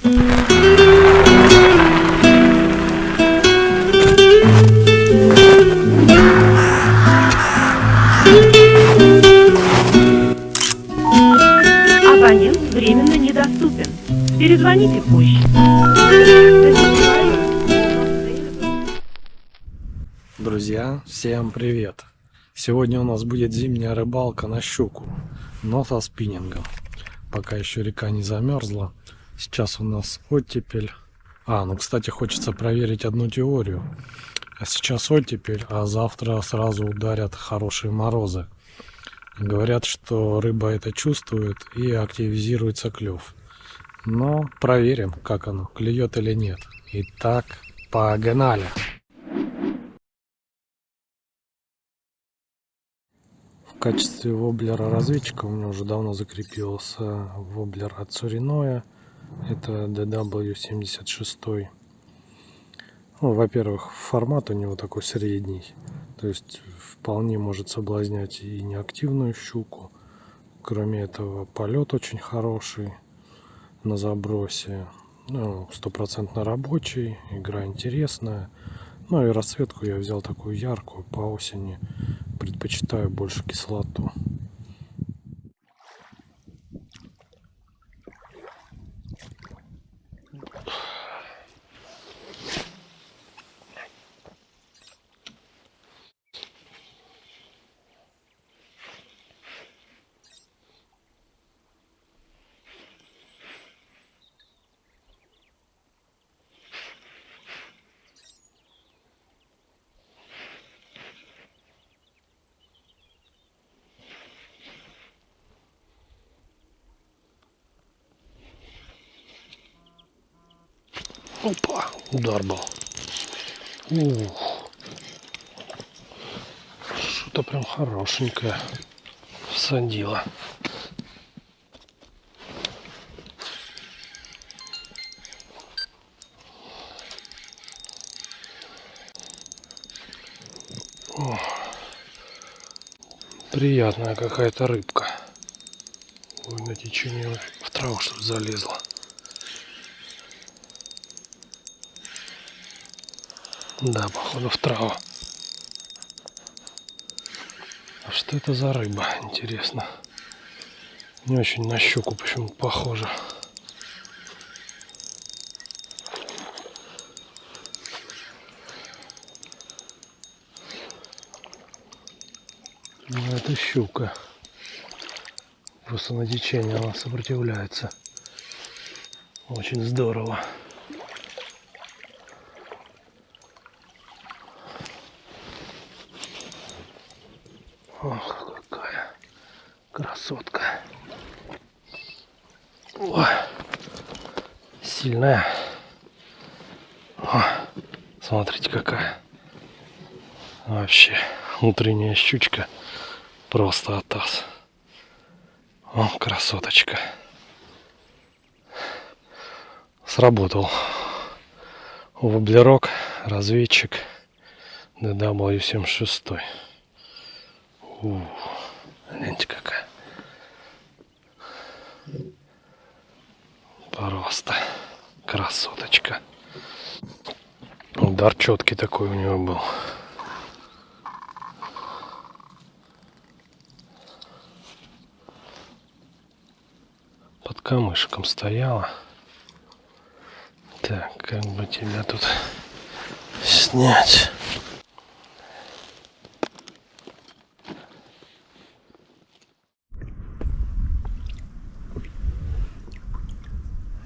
Абонент временно недоступен. Перезвоните позже. Друзья, всем привет! Сегодня у нас будет зимняя рыбалка на щуку, но со спиннингом. Пока еще река не замерзла. Сейчас у нас оттепель. Кстати, хочется проверить одну теорию. Сейчас оттепель, а завтра сразу ударят хорошие морозы. Говорят, что рыба это чувствует и активизируется клев. Но проверим, как оно, клюет или нет. Итак, погнали! В качестве воблера разведчика у меня уже давно закрепился воблер от Surienoya. Это DW76. Во-первых, формат у него такой средний. То есть вполне может соблазнять и неактивную щуку. Кроме этого, полет очень хороший на забросе. Стопроцентно рабочий, игра интересная. Ну и расцветку я взял такую яркую по осени. Предпочитаю больше кислоту. Опа, удар был. Что-то прям хорошенькое всадило. Приятная какая-то рыбка. Ой, на течение в траву что-то залезла. Да, походу в траву. А что это за рыба, интересно? Не очень на щуку почему-то похоже. Ну, это щука. Просто на течение она сопротивляется. Очень здорово. Ох, какая красотка. Ой, сильная. О, смотрите какая. Вообще утренняя щучка. Просто атас. О, красоточка. Сработал воблерок, разведчик DW76. Гляньте какая. Просто красоточка. Удар четкий такой у него был. Под камышком стояла. Так, как бы тебя тут снять?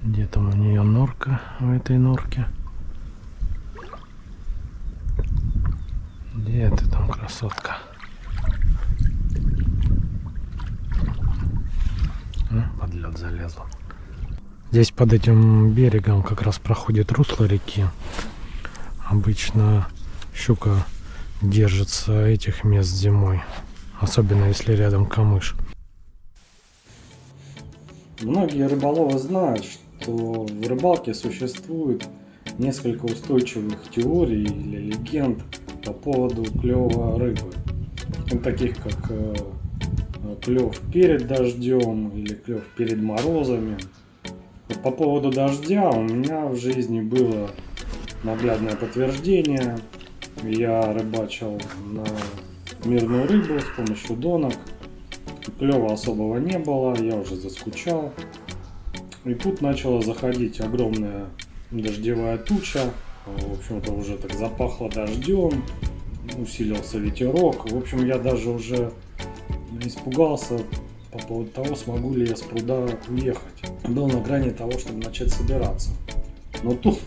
Где там у нее норка в этой норке? Где ты там, красотка? Под лед залезла. Здесь под этим берегом как раз проходит русло реки. Обычно щука держится этих мест зимой, особенно если рядом камыш. Многие рыболовы знают, что в рыбалке существует несколько устойчивых теорий или легенд по поводу клёва рыбы. Таких как клев перед дождем или клев перед морозами. По поводу дождя у меня в жизни было наглядное подтверждение. Я рыбачил на мирную рыбу с помощью донок. Клёва особого не было, я уже заскучал. И тут начала заходить огромная дождевая туча. В общем-то уже так запахло дождем, усилился ветерок. В общем, я даже уже испугался по поводу того, смогу ли я с пруда уехать. Был на грани того, чтобы начать собираться. Но тут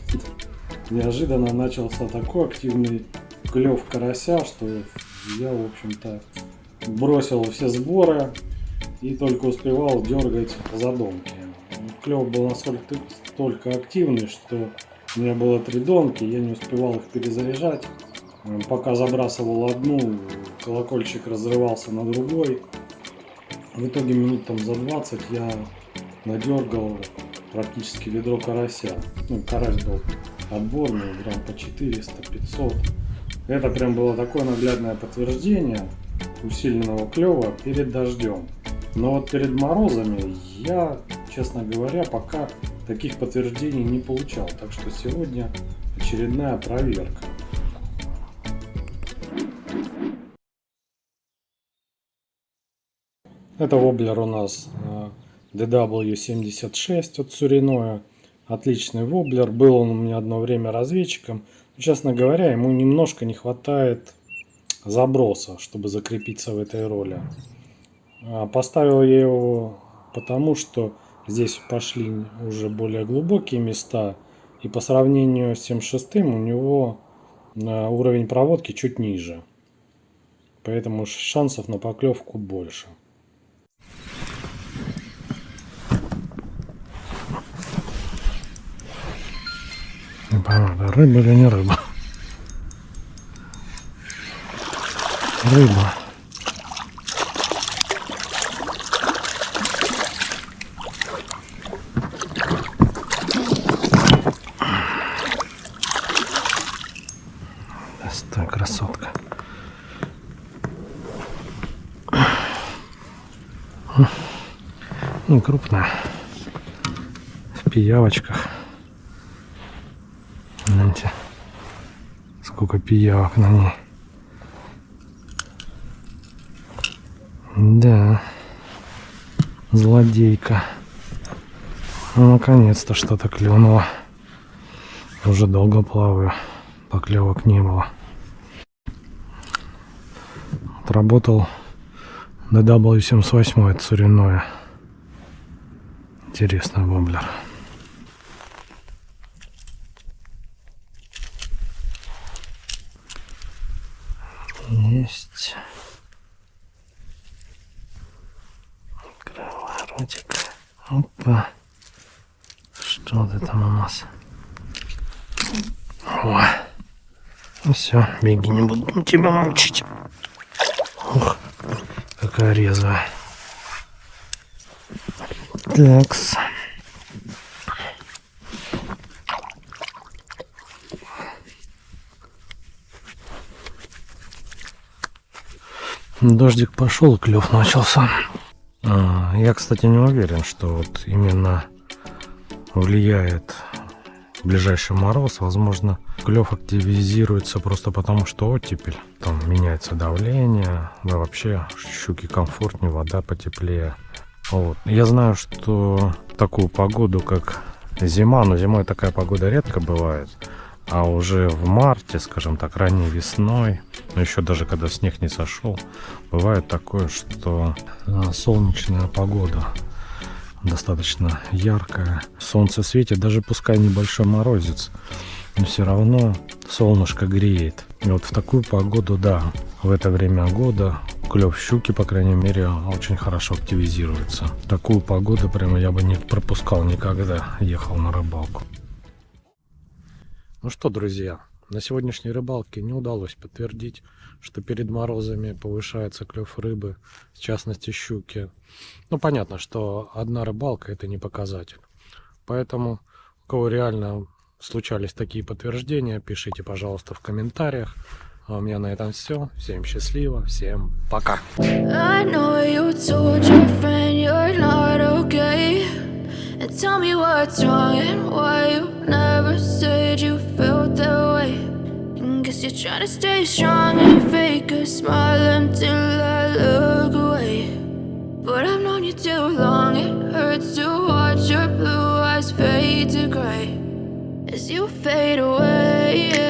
неожиданно начался такой активный клев карася, что я, в общем-то, бросил все сборы и только успевал дергать задонки. Клев был настолько активный, что у меня было 3 донки, я не успевал их перезаряжать. Пока забрасывал одну, колокольчик разрывался на другой. В итоге минут там за 20 я надергал практически ведро карася. Ну, карась был отборный, грамм по 400-500. Это прям было такое наглядное подтверждение усиленного клёва перед дождем. Но вот перед морозами я, честно говоря, пока таких подтверждений не получал. Так что сегодня очередная проверка. Это воблер у нас DW76 от Суриноя. Отличный воблер. Был он у меня одно время разведчиком. Но, честно говоря, ему немножко не хватает заброса, чтобы закрепиться в этой роли. Поставил я его потому, что здесь пошли уже более глубокие места. И по сравнению с 7.6 у него уровень проводки чуть ниже. Поэтому шансов на поклевку больше. Не пойму, рыба или не рыба? Рыба. Стой, красотка. Не крупная. В пиявочках. Знаете, сколько пиявок на ней. Да, злодейка. Ну, наконец-то что-то клюнуло. Уже долго плаваю, поклевок не было. Отработал DW78 от Суриноя. Интересный воблер. Есть. Открывай ротик. Опа. Что ты там у нас? О. Ну все, беги, не буду тебя мучить. Ух, какая резвая. Такс. Дождик пошел, клев начался. Я, кстати, не уверен, что вот именно влияет ближайший мороз. Возможно, клев активизируется просто потому, что оттепель. Там меняется давление, да вообще щуки комфортнее, вода потеплее. Вот. Я знаю, что такую погоду, как зима, но зимой такая погода редко бывает. А уже в марте, скажем так, ранней весной, но еще даже когда снег не сошел, бывает такое, что солнечная погода достаточно яркая. Солнце светит, даже пускай небольшой морозец, но все равно солнышко греет. И вот в такую погоду, да, в это время года клев щуки, по крайней мере, очень хорошо активизируется. Такую погоду прямо я бы не пропускал никогда, ехал на рыбалку. Ну что, друзья, на сегодняшней рыбалке не удалось подтвердить, что перед морозами повышается клев рыбы, в частности щуки. Ну, понятно, что одна рыбалка — это не показатель. Поэтому, у кого реально случались такие подтверждения, пишите, пожалуйста, в комментариях. А у меня на этом все. Всем счастливо, всем пока. I know you told your friend you're not okay, Now tell me what's wrong and why you never said you felt that way. And guess you're trying to stay strong and fake a smile until I look away. But I've known you too long, it hurts to watch your blue eyes fade to gray as you fade away.